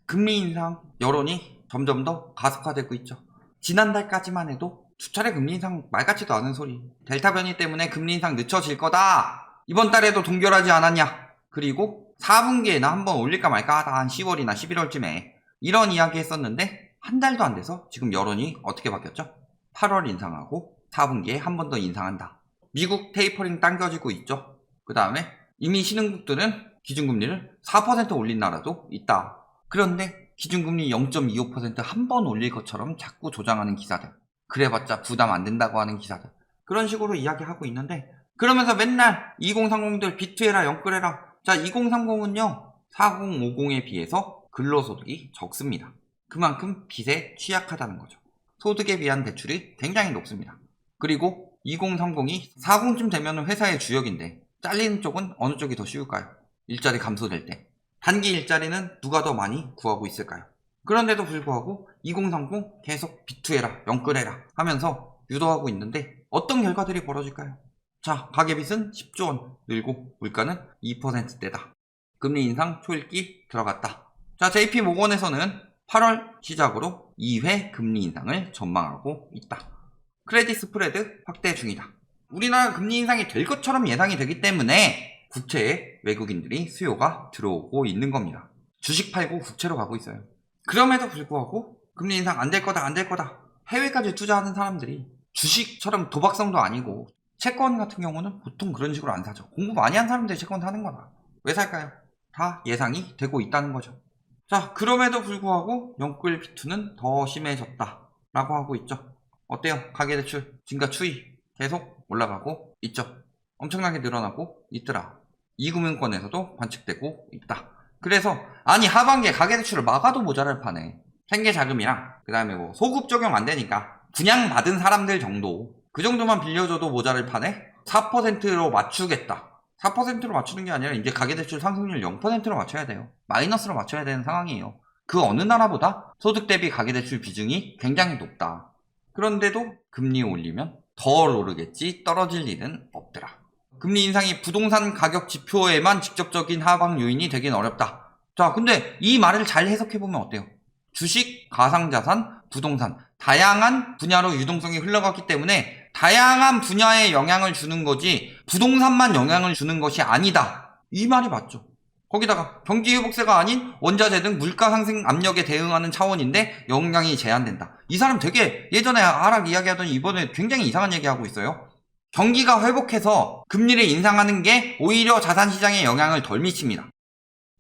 금리 인상 여론이 점점 더 가속화되고 있죠. 지난달까지만 해도 두 차례 금리 인상 말 같지도 않은 소리. 델타 변이 때문에 금리 인상 늦춰질 거다. 이번 달에도 동결하지 않았냐. 그리고 4분기에는 한번 올릴까 말까 하다 한 10월이나 11월쯤에 이런 이야기 했었는데 한 달도 안 돼서 지금 여론이 어떻게 바뀌었죠? 8월 인상하고 4분기에 한 번 더 인상한다. 미국 테이퍼링 당겨지고 있죠. 그 다음에 이미 신흥국들은 기준금리를 4% 올린 나라도 있다. 그런데 기준금리 0.25% 한 번 올릴 것처럼 자꾸 조장하는 기사들. 그래봤자 부담 안 된다고 하는 기사들. 그런 식으로 이야기하고 있는데 그러면서 맨날 2030들 비트해라 영끌해라. 자, 2030은요 4050에 비해서 근로소득이 적습니다. 그만큼 빚에 취약하다는 거죠. 소득에 비한 대출이 굉장히 높습니다. 그리고 2030이 40쯤 되면 회사의 주역인데 잘리는 쪽은 어느 쪽이 더 쉬울까요? 일자리 감소될 때. 단기 일자리는 누가 더 많이 구하고 있을까요? 그런데도 불구하고 2030 계속 비투해라 영끌해라 하면서 유도하고 있는데 어떤 결과들이 벌어질까요? 자, 가계빚은 10조 원 늘고 물가는 2%대다. 금리 인상 초읽기 들어갔다. 자, JP모건에서는 8월 시작으로 2회 금리 인상을 전망하고 있다. 크레딧 스프레드 확대 중이다. 우리나라 금리 인상이 될 것처럼 예상이 되기 때문에 국채에 외국인들이 수요가 들어오고 있는 겁니다. 주식 팔고 국채로 가고 있어요. 그럼에도 불구하고 금리 인상 안 될 거다 안 될 거다 해외까지 투자하는 사람들이 주식처럼 도박성도 아니고 채권 같은 경우는 보통 그런 식으로 안 사죠. 공부 많이 한 사람들이 채권 사는 거다. 왜 살까요? 다 예상이 되고 있다는 거죠. 자, 그럼에도 불구하고 영끌 비투는 더 심해졌다 라고 하고 있죠. 어때요? 가계대출 증가 추이 계속 올라가고 있죠. 엄청나게 늘어나고 있더라. 이금융권에서도 관측되고 있다. 그래서 아니 하반기에 가계대출을 막아도 모자랄 판에 생계자금이랑 그 다음에 뭐 소급 적용 안 되니까 분양받은 사람들 정도 그 정도만 빌려줘도 모자랄 판에 4%로 맞추겠다. 4%로 맞추는 게 아니라 이제 가계대출 상승률 0%로 맞춰야 돼요. 마이너스로 맞춰야 되는 상황이에요. 그 어느 나라보다 소득 대비 가계대출 비중이 굉장히 높다. 그런데도 금리 올리면 더 오르겠지 떨어질 일은 없더라. 금리 인상이 부동산 가격 지표에만 직접적인 하방 요인이 되긴 어렵다. 자, 근데 이 말을 잘 해석해보면 어때요? 주식, 가상자산, 부동산 다양한 분야로 유동성이 흘러갔기 때문에 다양한 분야에 영향을 주는 거지 부동산만 영향을 주는 것이 아니다. 이 말이 맞죠. 거기다가 경기회복세가 아닌 원자재 등 물가 상승 압력에 대응하는 차원인데 영향이 제한된다. 이 사람 되게 예전에 하락 이야기하더니 이번에 굉장히 이상한 얘기하고 있어요. 경기가 회복해서 금리를 인상하는 게 오히려 자산시장에 영향을 덜 미칩니다.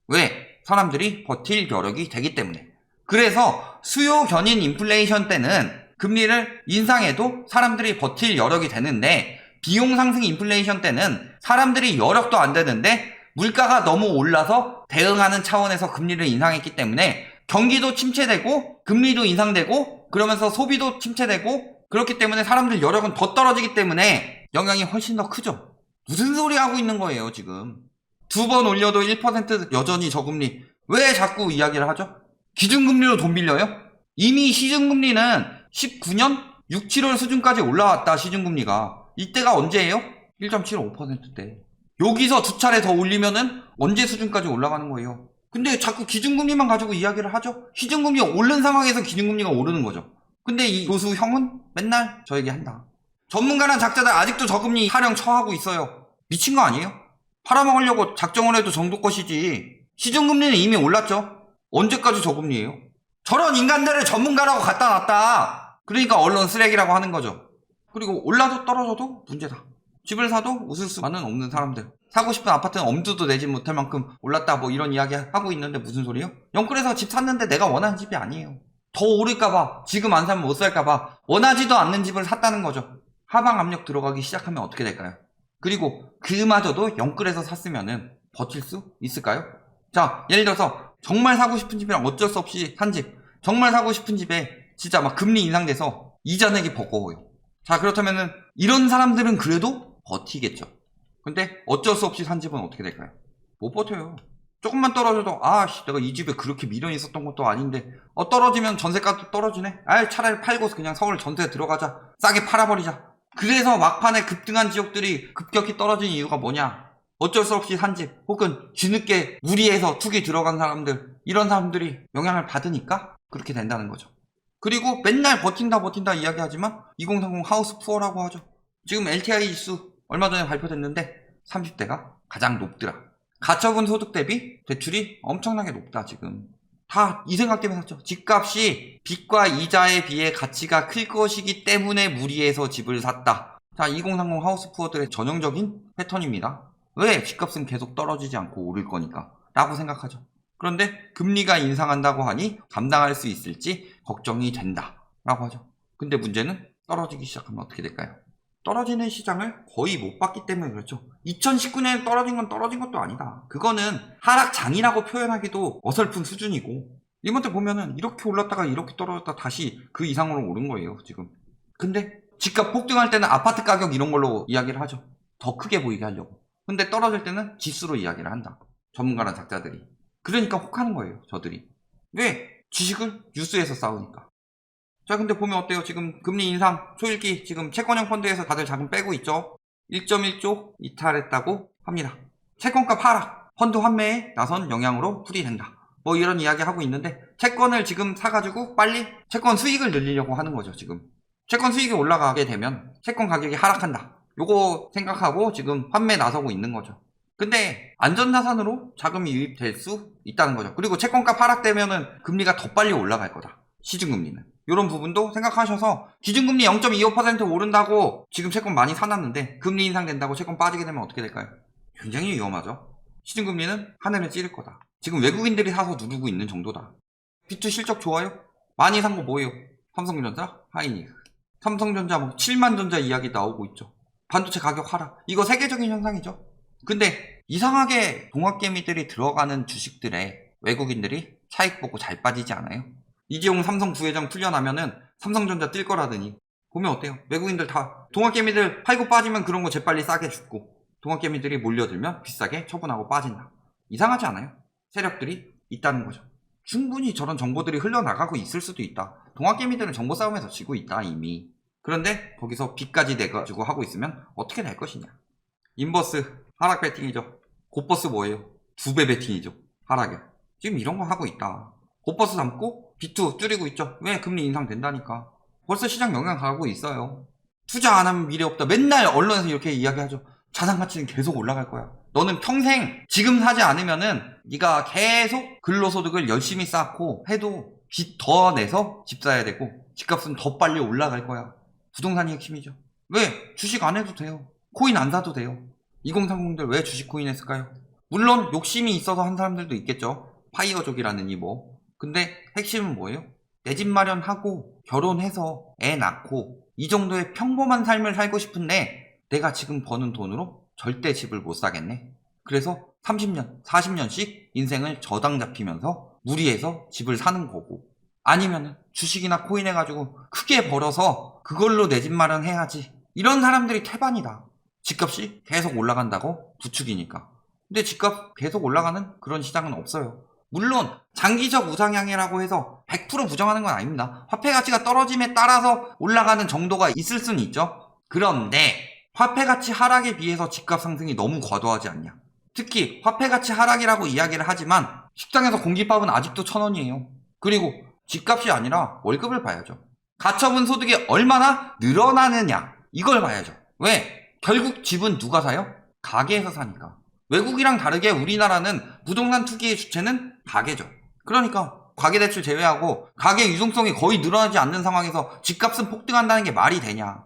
왜? 사람들이 버틸 여력이 되기 때문에. 그래서 수요 견인 인플레이션 때는 금리를 인상해도 사람들이 버틸 여력이 되는데 비용 상승 인플레이션 때는 사람들이 여력도 안 되는데 물가가 너무 올라서 대응하는 차원에서 금리를 인상했기 때문에 경기도 침체되고 금리도 인상되고 그러면서 소비도 침체되고 그렇기 때문에 사람들 여력은 더 떨어지기 때문에 영향이 훨씬 더 크죠. 무슨 소리 하고 있는 거예요 지금. 두 번 올려도 1% 여전히 저금리. 왜 자꾸 이야기를 하죠? 기준금리로 돈 빌려요? 이미 시중금리는 19년 6, 7월 수준까지 올라왔다. 시중금리가. 이때가 언제예요? 1.75%대. 여기서 두 차례 더 올리면은 언제 수준까지 올라가는 거예요? 근데 자꾸 기준금리만 가지고 이야기를 하죠? 시중금리가 오른 상황에서 기준금리가 오르는 거죠. 근데 이 교수 형은 맨날 저 얘기한다. 전문가나 작자들 아직도 저금리 타령 처하고 있어요. 미친 거 아니에요? 팔아먹으려고 작정을 해도 정도 것이지. 시중금리는 이미 올랐죠. 언제까지 저금리예요? 저런 인간들을 전문가라고 갖다 놨다. 그러니까 언론 쓰레기라고 하는 거죠. 그리고 올라도 떨어져도 문제다. 집을 사도 웃을 수만은 없는 사람들. 사고 싶은 아파트는 엄두도 내지 못할 만큼 올랐다 뭐 이런 이야기 하고 있는데 무슨 소리예요? 영끌에서 집 샀는데 내가 원하는 집이 아니에요. 더 오를까봐 지금 안 사면 못 살까봐 원하지도 않는 집을 샀다는 거죠. 하방 압력 들어가기 시작하면 어떻게 될까요? 그리고 그마저도 영끌에서 샀으면은 버틸 수 있을까요? 자, 예를 들어서 정말 사고 싶은 집이랑 어쩔 수 없이 산 집, 정말 사고 싶은 집에 진짜 막 금리 인상돼서 이자 내기 버거워요. 자, 그렇다면은 이런 사람들은 그래도 버티겠죠. 근데 어쩔 수 없이 산 집은 어떻게 될까요? 못 버텨요. 조금만 떨어져도 내가 이 집에 그렇게 미련이 있었던 것도 아닌데 떨어지면 전세가도 떨어지네. 차라리 팔고 그냥 서울 전세 들어가자. 싸게 팔아버리자. 그래서 막판에 급등한 지역들이 급격히 떨어진 이유가 뭐냐? 어쩔 수 없이 산 집, 혹은 뒤늦게 무리해서 투기 들어간 사람들, 이런 사람들이 영향을 받으니까 그렇게 된다는 거죠. 그리고 맨날 버틴다 이야기하지만 2030 하우스 푸어라고 하죠. 지금 LTI 지수 얼마 전에 발표됐는데 30대가 가장 높더라. 가처분 소득 대비 대출이 엄청나게 높다. 지금 다 이 생각 때문에 샀죠. 집값이 빚과 이자에 비해 가치가 클 것이기 때문에 무리해서 집을 샀다. 자, 2030 하우스 푸어들의 전형적인 패턴입니다. 왜? 집값은 계속 떨어지지 않고 오를 거니까 라고 생각하죠. 그런데 금리가 인상한다고 하니 감당할 수 있을지 걱정이 된다 라고 하죠. 근데 문제는 떨어지기 시작하면 어떻게 될까요? 떨어지는 시장을 거의 못 봤기 때문에 그렇죠. 2019년에 떨어진 건 떨어진 것도 아니다. 그거는 하락장이라고 표현하기도 어설픈 수준이고, 이번 때 보면은 이렇게 올랐다가 이렇게 떨어졌다 다시 그 이상으로 오른 거예요 지금. 근데 집값 폭등할 때는 아파트 가격 이런 걸로 이야기를 하죠. 더 크게 보이게 하려고. 근데 떨어질 때는 지수로 이야기를 한다. 전문가나 작자들이. 그러니까 혹하는 거예요 저들이. 왜? 주식을 뉴스에서 싸우니까. 자, 근데 보면 어때요? 지금 금리 인상, 초일기, 지금 채권형 펀드에서 다들 자금 빼고 있죠? 1.1조 이탈했다고 합니다. 채권값 하락, 펀드 환매에 나선 영향으로 풀이된다. 뭐 이런 이야기 하고 있는데, 채권을 지금 사가지고 빨리 채권 수익을 늘리려고 하는 거죠, 지금. 채권 수익이 올라가게 되면 채권 가격이 하락한다. 요거 생각하고 지금 환매에 나서고 있는 거죠. 근데 안전자산으로 자금이 유입될 수 있다는 거죠. 그리고 채권값 하락되면은 금리가 더 빨리 올라갈 거다. 시중금리는. 이런 부분도 생각하셔서 기준금리 0.25% 오른다고 지금 채권 많이 사놨는데 금리 인상된다고 채권 빠지게 되면 어떻게 될까요? 굉장히 위험하죠. 시중금리는 하늘을 찌를 거다. 지금 외국인들이 사서 누르고 있는 정도다. B2 실적 좋아요? 많이 산 거 뭐예요? 삼성전자, 하이닉스. 삼성전자 뭐 7만 전자 이야기 나오고 있죠. 반도체 가격 하락. 이거 세계적인 현상이죠. 근데 이상하게 동학개미들이 들어가는 주식들에 외국인들이 차익 보고 잘 빠지지 않아요? 이재용 삼성 부회장 풀려나면은 삼성전자 뜰 거라더니 보면 어때요? 외국인들 다 동학개미들 팔고 빠지면 그런 거 재빨리 싸게 죽고 동학개미들이 몰려들면 비싸게 처분하고 빠진다. 이상하지 않아요? 세력들이 있다는 거죠. 충분히 저런 정보들이 흘러나가고 있을 수도 있다. 동학개미들은 정보 싸움에서 지고 있다 이미. 그런데 거기서 빚까지 내가지고 하고 있으면 어떻게 될 것이냐. 인버스 하락 배팅이죠. 곧버스 뭐예요? 2배 배팅이죠. 하락에. 지금 이런 거 하고 있다. 곧버스 담고 B2 줄이고 있죠. 왜? 금리 인상된다니까. 벌써 시장 영향 가고 있어요. 투자 안 하면 미래 없다. 맨날 언론에서 이렇게 이야기하죠. 자산 가치는 계속 올라갈 거야. 너는 평생 지금 사지 않으면은 네가 계속 근로소득을 열심히 쌓고 해도 빚 더 내서 집 사야 되고 집값은 더 빨리 올라갈 거야. 부동산이 핵심이죠. 왜? 주식 안 해도 돼요. 코인 안 사도 돼요. 2030들 왜 주식 코인 했을까요? 물론 욕심이 있어서 한 사람들도 있겠죠. 파이어족이라느니 뭐. 근데 핵심은 뭐예요? 내 집 마련하고 결혼해서 애 낳고 이 정도의 평범한 삶을 살고 싶은데 내가 지금 버는 돈으로 절대 집을 못 사겠네. 그래서 30년, 40년씩 인생을 저당 잡히면서 무리해서 집을 사는 거고, 아니면 주식이나 코인 해가지고 크게 벌어서 그걸로 내 집 마련해야지. 이런 사람들이 태반이다. 집값이 계속 올라간다고 부추기니까. 근데 집값 계속 올라가는 그런 시장은 없어요. 물론 장기적 우상향이라고 해서 100% 부정하는 건 아닙니다. 화폐 가치가 떨어짐에 따라서 올라가는 정도가 있을 수는 있죠. 그런데 화폐 가치 하락에 비해서 집값 상승이 너무 과도하지 않냐. 특히 화폐 가치 하락이라고 이야기를 하지만 식당에서 공깃밥은 아직도 1,000원이에요. 그리고 집값이 아니라 월급을 봐야죠. 가처분 소득이 얼마나 늘어나느냐, 이걸 봐야죠. 왜? 결국 집은 누가 사요? 가게에서 사니까. 외국이랑 다르게 우리나라는 부동산 투기의 주체는 가게죠. 그러니까 가계대출 제외하고 가계 유동성이 거의 늘어나지 않는 상황에서 집값은 폭등한다는 게 말이 되냐.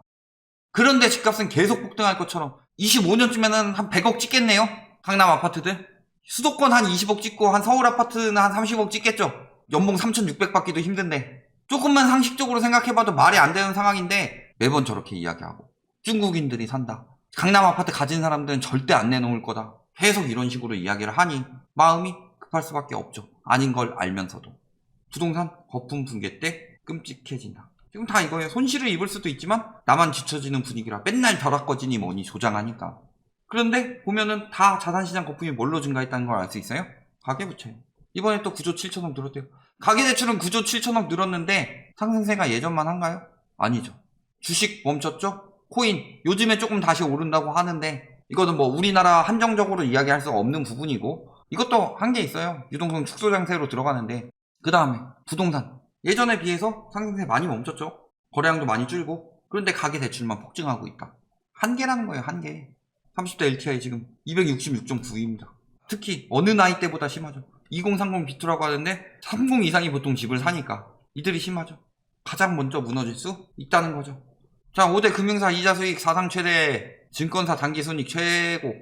그런데 집값은 계속 폭등할 것처럼 25년쯤에는 한 100억 찍겠네요. 강남 아파트들. 수도권 한 20억 찍고 한 서울 아파트는 한 30억 찍겠죠. 연봉 3,600 받기도 힘든데. 조금만 상식적으로 생각해봐도 말이 안 되는 상황인데 매번 저렇게 이야기하고. 중국인들이 산다. 강남 아파트 가진 사람들은 절대 안 내놓을 거다. 계속 이런 식으로 이야기를 하니 마음이 급할 수밖에 없죠. 아닌 걸 알면서도. 부동산 거품 붕괴 때 끔찍해진다. 지금 다 이거예요. 손실을 입을 수도 있지만 나만 뒤처지는 분위기라 맨날 벼락거지니 뭐니 조장하니까. 그런데 보면은 다 자산시장 거품이 뭘로 증가했다는 걸 알 수 있어요? 가계부채. 이번에 또 9조 7천억 늘었대요. 가계대출은 9조 7천억 늘었는데 상승세가 예전만 한가요? 아니죠. 주식 멈췄죠? 코인 요즘에 조금 다시 오른다고 하는데 이거는 뭐 우리나라 한정적으로 이야기할 수 없는 부분이고, 이것도 한계 있어요. 유동성 축소 장세로 들어가는데. 그 다음에 부동산. 예전에 비해서 상승세 많이 멈췄죠. 거래량도 많이 줄고. 그런데 가계 대출만 폭증하고 있다. 한계라는 거예요, 한계. 30대 LTI 지금 266.9입니다. 특히 어느 나이 때보다 심하죠. 2030 비투라고 하는데 30 이상이 보통 집을 사니까 이들이 심하죠. 가장 먼저 무너질 수 있다는 거죠. 자, 5대 금융사 이자 수익 사상 최대, 증권사 단기 순이익 최고.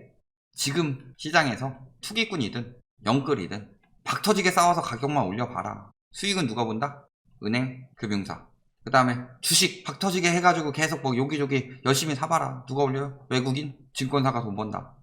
지금 시장에서 투기꾼이든 영끌이든 박터지게 싸워서 가격만 올려봐라. 수익은 누가 본다? 은행, 금융사. 그 다음에 주식 박터지게 해가지고 계속 뭐 여기저기 열심히 사봐라. 누가 올려요? 외국인, 증권사가 돈 번다.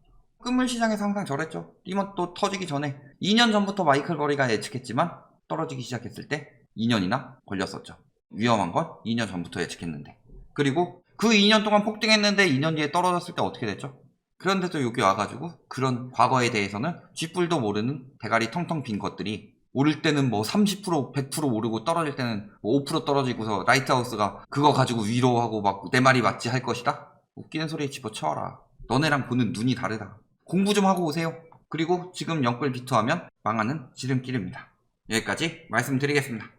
끝물 시장에서 항상 저랬죠. 리먼 또 터지기 전에 2년 전부터 마이클 버리가 예측했지만 떨어지기 시작했을 때 2년이나 걸렸었죠. 위험한 건 2년 전부터 예측했는데. 그리고 그 2년 동안 폭등했는데 2년 뒤에 떨어졌을 때 어떻게 됐죠? 그런데도 여기 와가지고 그런 과거에 대해서는 쥐뿔도 모르는 대가리 텅텅 빈 것들이 오를 때는 뭐 30%, 100% 오르고 떨어질 때는 뭐 5% 떨어지고서 라이트하우스가 그거 가지고 위로하고 막 내 말이 맞지 할 것이다? 웃기는 소리에 집어쳐라. 너네랑 보는 눈이 다르다. 공부 좀 하고 오세요. 그리고 지금 영끌 비투하면 망하는 지름길입니다. 여기까지 말씀드리겠습니다.